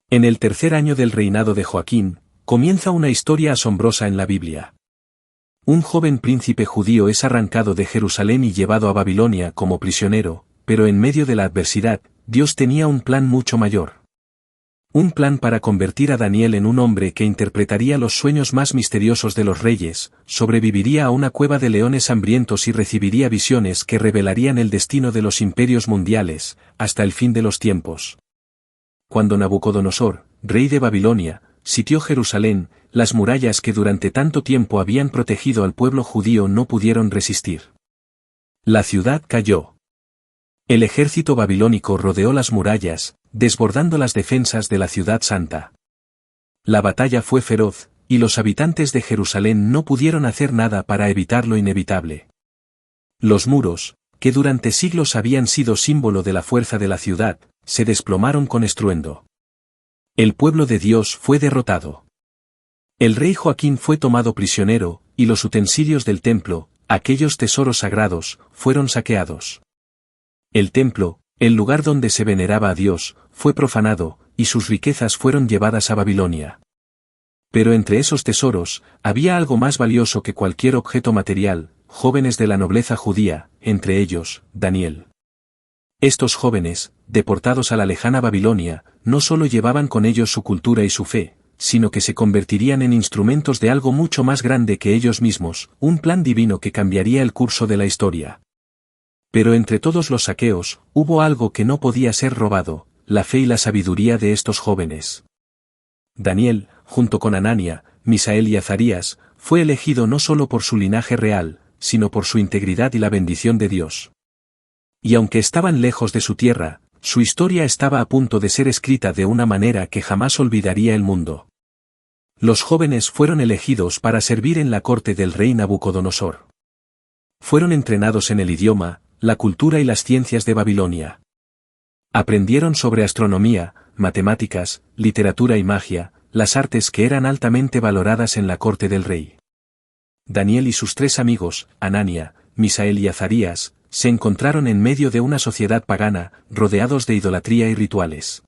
En el tercer año del reinado de Joaquín, comienza una historia asombrosa en la Biblia. Un joven príncipe judío es arrancado de Jerusalén y llevado a Babilonia como prisionero, pero en medio de la adversidad, Dios tenía un plan mucho mayor. Un plan para convertir a Daniel en un hombre que interpretaría los sueños más misteriosos de los reyes, sobreviviría a una cueva de leones hambrientos y recibiría visiones que revelarían el destino de los imperios mundiales, hasta el fin de los tiempos. Cuando Nabucodonosor, rey de Babilonia, sitió Jerusalén, las murallas que durante tanto tiempo habían protegido al pueblo judío no pudieron resistir. La ciudad cayó. El ejército babilónico rodeó las murallas, desbordando las defensas de la ciudad santa. La batalla fue feroz, y los habitantes de Jerusalén no pudieron hacer nada para evitar lo inevitable. Los muros, que durante siglos habían sido símbolo de la fuerza de la ciudad, se desplomaron con estruendo. El pueblo de Dios fue derrotado. El rey Joaquín fue tomado prisionero, y los utensilios del templo, aquellos tesoros sagrados, fueron saqueados. El templo, el lugar donde se veneraba a Dios, fue profanado, y sus riquezas fueron llevadas a Babilonia. Pero entre esos tesoros, había algo más valioso que cualquier objeto material, jóvenes de la nobleza judía, entre ellos, Daniel. Estos jóvenes, deportados a la lejana Babilonia, no solo llevaban con ellos su cultura y su fe, sino que se convertirían en instrumentos de algo mucho más grande que ellos mismos, un plan divino que cambiaría el curso de la historia. Pero entre todos los saqueos, hubo algo que no podía ser robado, la fe y la sabiduría de estos jóvenes. Daniel, junto con Anania, Misael y Azarías, fue elegido no solo por su linaje real, sino por su integridad y la bendición de Dios. Y aunque estaban lejos de su tierra, su historia estaba a punto de ser escrita de una manera que jamás olvidaría el mundo. Los jóvenes fueron elegidos para servir en la corte del rey Nabucodonosor. Fueron entrenados en el idioma, la cultura y las ciencias de Babilonia. Aprendieron sobre astronomía, matemáticas, literatura y magia, las artes que eran altamente valoradas en la corte del rey. Daniel y sus tres amigos, Anania, Misael y Azarías, se encontraron en medio de una sociedad pagana, rodeados de idolatría y rituales.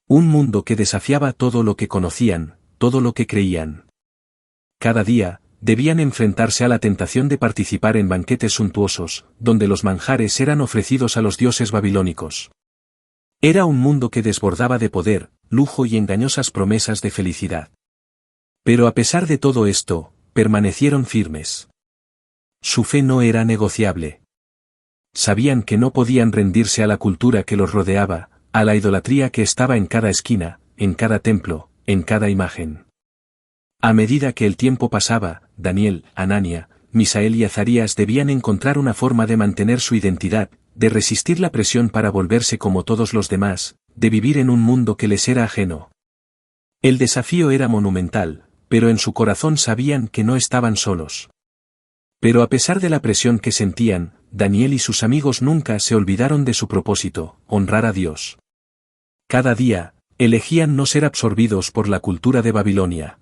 Un mundo que desafiaba todo lo que conocían, todo lo que creían. Cada día, debían enfrentarse a la tentación de participar en banquetes suntuosos, donde los manjares eran ofrecidos a los dioses babilónicos. Era un mundo que desbordaba de poder, lujo y engañosas promesas de felicidad. Pero a pesar de todo esto, permanecieron firmes. Su fe no era negociable. Sabían que no podían rendirse a la cultura que los rodeaba, a la idolatría que estaba en cada esquina, en cada templo, en cada imagen. A medida que el tiempo pasaba, Daniel, Anania, Misael y Azarías debían encontrar una forma de mantener su identidad, de resistir la presión para volverse como todos los demás, de vivir en un mundo que les era ajeno. El desafío era monumental, pero en su corazón sabían que no estaban solos. Pero a pesar de la presión que sentían, Daniel y sus amigos nunca se olvidaron de su propósito, honrar a Dios. Cada día, elegían no ser absorbidos por la cultura de Babilonia.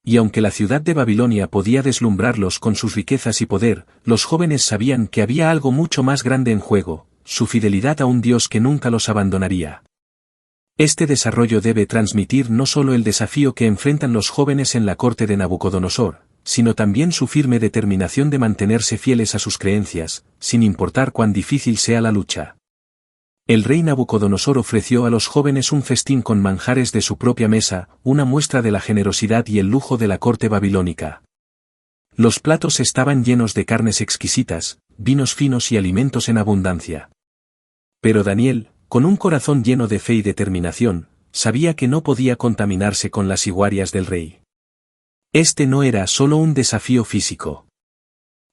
Y aunque la ciudad de Babilonia podía deslumbrarlos con sus riquezas y poder, los jóvenes sabían que había algo mucho más grande en juego, su fidelidad a un Dios que nunca los abandonaría. Este desarrollo debe transmitir no solo el desafío que enfrentan los jóvenes en la corte de Nabucodonosor, sino también su firme determinación de mantenerse fieles a sus creencias, sin importar cuán difícil sea la lucha. El rey Nabucodonosor ofreció a los jóvenes un festín con manjares de su propia mesa, una muestra de la generosidad y el lujo de la corte babilónica. Los platos estaban llenos de carnes exquisitas, vinos finos y alimentos en abundancia. Pero Daniel, con un corazón lleno de fe y determinación, sabía que no podía contaminarse con las iguarias del rey. Este no era solo un desafío físico.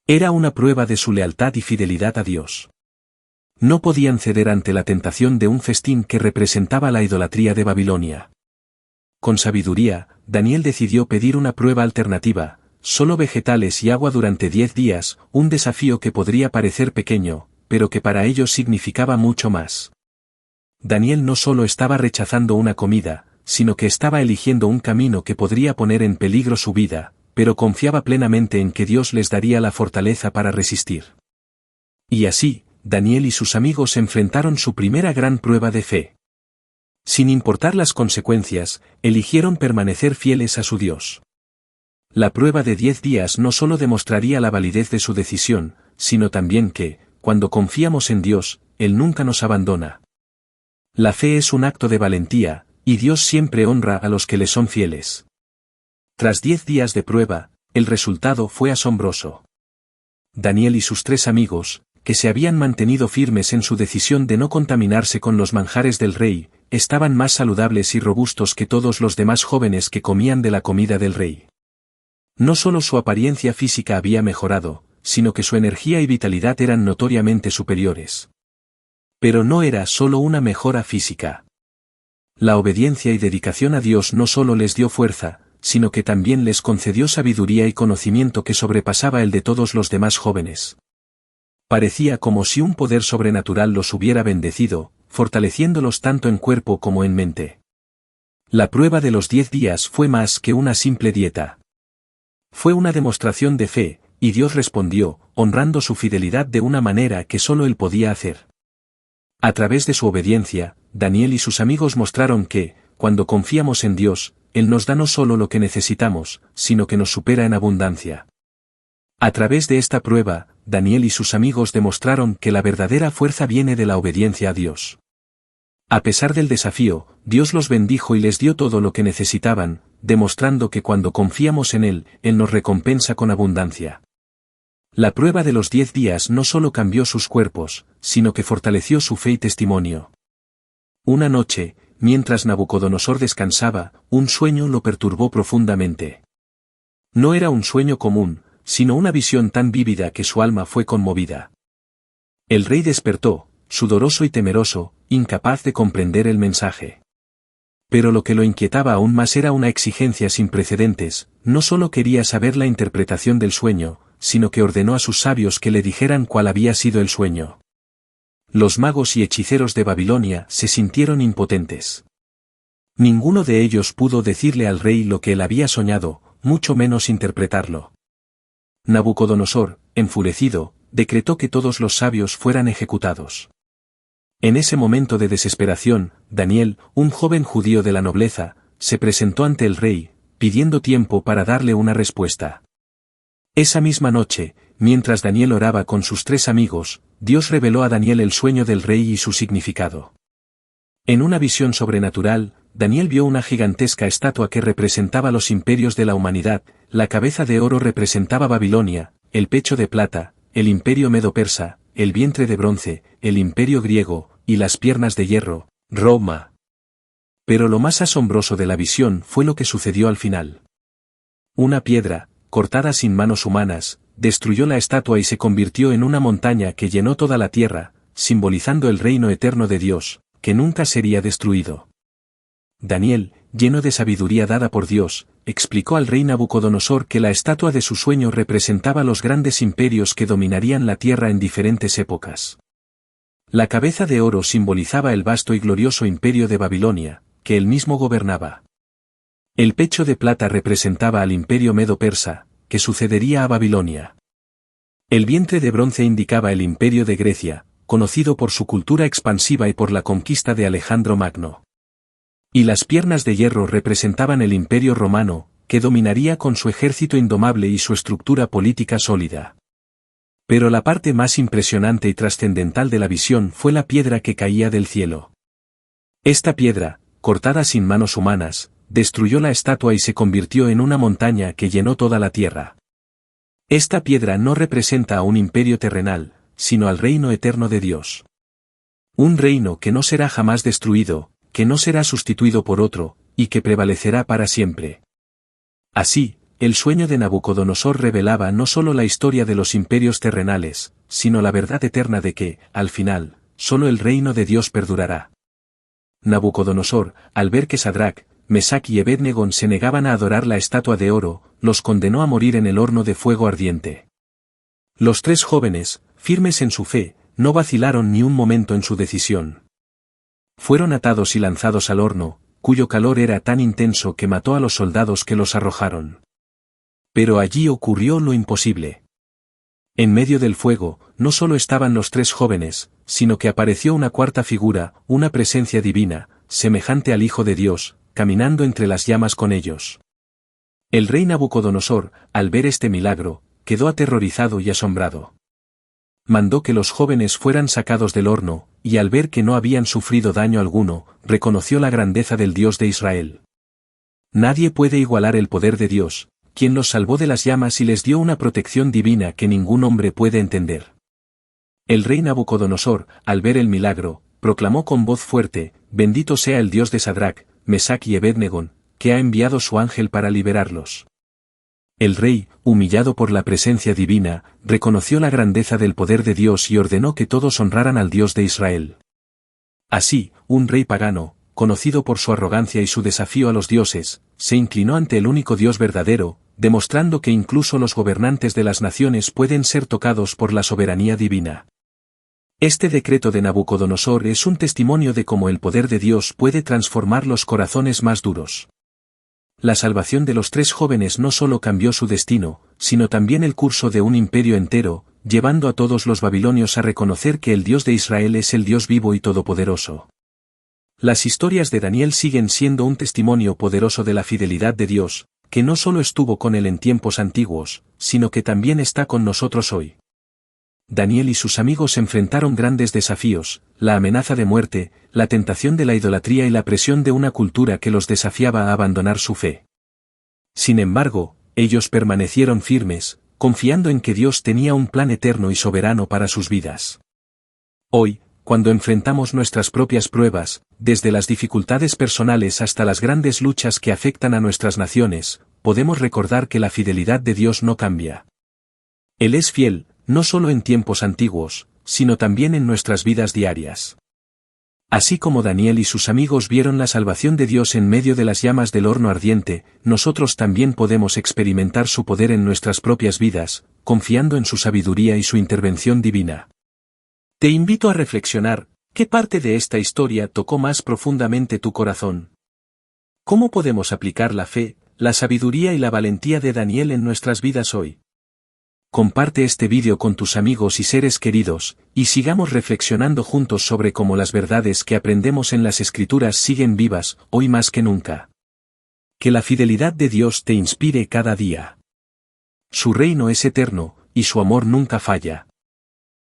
Era una prueba de su lealtad y fidelidad a Dios. No podían ceder ante la tentación de un festín que representaba la idolatría de Babilonia. Con sabiduría, Daniel decidió pedir una prueba alternativa, solo vegetales y agua durante 10 días, un desafío que podría parecer pequeño, pero que para ellos significaba mucho más. Daniel no solo estaba rechazando una comida, sino que estaba eligiendo un camino que podría poner en peligro su vida, pero confiaba plenamente en que Dios les daría la fortaleza para resistir. Y así, Daniel y sus amigos enfrentaron su primera gran prueba de fe. Sin importar las consecuencias, eligieron permanecer fieles a su Dios. La prueba de 10 días no solo demostraría la validez de su decisión, sino también que, cuando confiamos en Dios, Él nunca nos abandona. La fe es un acto de valentía, y Dios siempre honra a los que le son fieles. Tras 10 días de prueba, el resultado fue asombroso. Daniel y sus 3 amigos, que se habían mantenido firmes en su decisión de no contaminarse con los manjares del rey, estaban más saludables y robustos que todos los demás jóvenes que comían de la comida del rey. No solo su apariencia física había mejorado, sino que su energía y vitalidad eran notoriamente superiores. Pero no era solo una mejora física. La obediencia y dedicación a Dios no solo les dio fuerza, sino que también les concedió sabiduría y conocimiento que sobrepasaba el de todos los demás jóvenes. Parecía como si un poder sobrenatural los hubiera bendecido, fortaleciéndolos tanto en cuerpo como en mente. La prueba de los 10 días fue más que una simple dieta. Fue una demostración de fe, y Dios respondió, honrando su fidelidad de una manera que solo Él podía hacer. A través de su obediencia, Daniel y sus amigos mostraron que, cuando confiamos en Dios, Él nos da no solo lo que necesitamos, sino que nos supera en abundancia. A través de esta prueba, Daniel y sus amigos demostraron que la verdadera fuerza viene de la obediencia a Dios. A pesar del desafío, Dios los bendijo y les dio todo lo que necesitaban, demostrando que cuando confiamos en Él, Él nos recompensa con abundancia. La prueba de los 10 días no solo cambió sus cuerpos, sino que fortaleció su fe y testimonio. Una noche, mientras Nabucodonosor descansaba, un sueño lo perturbó profundamente. No era un sueño común, sino una visión tan vívida que su alma fue conmovida. El rey despertó, sudoroso y temeroso, incapaz de comprender el mensaje. Pero lo que lo inquietaba aún más era una exigencia sin precedentes, no solo quería saber la interpretación del sueño, sino que ordenó a sus sabios que le dijeran cuál había sido el sueño. Los magos y hechiceros de Babilonia se sintieron impotentes. Ninguno de ellos pudo decirle al rey lo que él había soñado, mucho menos interpretarlo. Nabucodonosor, enfurecido, decretó que todos los sabios fueran ejecutados. En ese momento de desesperación, Daniel, un joven judío de la nobleza, se presentó ante el rey, pidiendo tiempo para darle una respuesta. Esa misma noche, mientras Daniel oraba con sus 3 amigos, Dios reveló a Daniel el sueño del rey y su significado. En una visión sobrenatural, Daniel vio una gigantesca estatua que representaba los imperios de la humanidad, la cabeza de oro representaba Babilonia, el pecho de plata, el imperio medo-persa, el vientre de bronce, el imperio griego, y las piernas de hierro, Roma. Pero lo más asombroso de la visión fue lo que sucedió al final. Una piedra, cortada sin manos humanas, destruyó la estatua y se convirtió en una montaña que llenó toda la tierra, simbolizando el reino eterno de Dios, que nunca sería destruido. Daniel, lleno de sabiduría dada por Dios, explicó al rey Nabucodonosor que la estatua de su sueño representaba los grandes imperios que dominarían la tierra en diferentes épocas. La cabeza de oro simbolizaba el vasto y glorioso imperio de Babilonia, que él mismo gobernaba. El pecho de plata representaba al imperio medo-persa, que sucedería a Babilonia. El vientre de bronce indicaba el imperio de Grecia, conocido por su cultura expansiva y por la conquista de Alejandro Magno. Y las piernas de hierro representaban el imperio romano, que dominaría con su ejército indomable y su estructura política sólida. Pero la parte más impresionante y trascendental de la visión fue la piedra que caía del cielo. Esta piedra, cortada sin manos humanas, destruyó la estatua y se convirtió en una montaña que llenó toda la tierra. Esta piedra no representa a un imperio terrenal, sino al reino eterno de Dios. Un reino que no será jamás destruido, que no será sustituido por otro, y que prevalecerá para siempre. Así, el sueño de Nabucodonosor revelaba no solo la historia de los imperios terrenales, sino la verdad eterna de que, al final, solo el reino de Dios perdurará. Nabucodonosor, al ver que Sadrac, Mesac y Abednego se negaban a adorar la estatua de oro, los condenó a morir en el horno de fuego ardiente. Los 3 jóvenes, firmes en su fe, no vacilaron ni un momento en su decisión. Fueron atados y lanzados al horno, cuyo calor era tan intenso que mató a los soldados que los arrojaron. Pero allí ocurrió lo imposible. En medio del fuego, no solo estaban los 3 jóvenes, sino que apareció una cuarta figura, una presencia divina, semejante al Hijo de Dios, caminando entre las llamas con ellos. El rey Nabucodonosor, al ver este milagro, quedó aterrorizado y asombrado. Mandó que los jóvenes fueran sacados del horno, y al ver que no habían sufrido daño alguno, reconoció la grandeza del Dios de Israel. Nadie puede igualar el poder de Dios, quien los salvó de las llamas y les dio una protección divina que ningún hombre puede entender. El rey Nabucodonosor, al ver el milagro, proclamó con voz fuerte: «Bendito sea el Dios de Sadrac, Mesac y Abednego, que ha enviado su ángel para liberarlos». El rey, humillado por la presencia divina, reconoció la grandeza del poder de Dios y ordenó que todos honraran al Dios de Israel. Así, un rey pagano, conocido por su arrogancia y su desafío a los dioses, se inclinó ante el único Dios verdadero, demostrando que incluso los gobernantes de las naciones pueden ser tocados por la soberanía divina. Este decreto de Nabucodonosor es un testimonio de cómo el poder de Dios puede transformar los corazones más duros. La salvación de los tres jóvenes no solo cambió su destino, sino también el curso de un imperio entero, llevando a todos los babilonios a reconocer que el Dios de Israel es el Dios vivo y todopoderoso. Las historias de Daniel siguen siendo un testimonio poderoso de la fidelidad de Dios, que no solo estuvo con él en tiempos antiguos, sino que también está con nosotros hoy. Daniel y sus amigos enfrentaron grandes desafíos: la amenaza de muerte, la tentación de la idolatría y la presión de una cultura que los desafiaba a abandonar su fe. Sin embargo, ellos permanecieron firmes, confiando en que Dios tenía un plan eterno y soberano para sus vidas. Hoy, cuando enfrentamos nuestras propias pruebas, desde las dificultades personales hasta las grandes luchas que afectan a nuestras naciones, podemos recordar que la fidelidad de Dios no cambia. Él es fiel, no solo en tiempos antiguos, sino también en nuestras vidas diarias. Así como Daniel y sus amigos vieron la salvación de Dios en medio de las llamas del horno ardiente, nosotros también podemos experimentar su poder en nuestras propias vidas, confiando en su sabiduría y su intervención divina. Te invito a reflexionar: ¿qué parte de esta historia tocó más profundamente tu corazón? ¿Cómo podemos aplicar la fe, la sabiduría y la valentía de Daniel en nuestras vidas hoy? Comparte este vídeo con tus amigos y seres queridos, y sigamos reflexionando juntos sobre cómo las verdades que aprendemos en las Escrituras siguen vivas, hoy más que nunca. Que la fidelidad de Dios te inspire cada día. Su reino es eterno, y su amor nunca falla.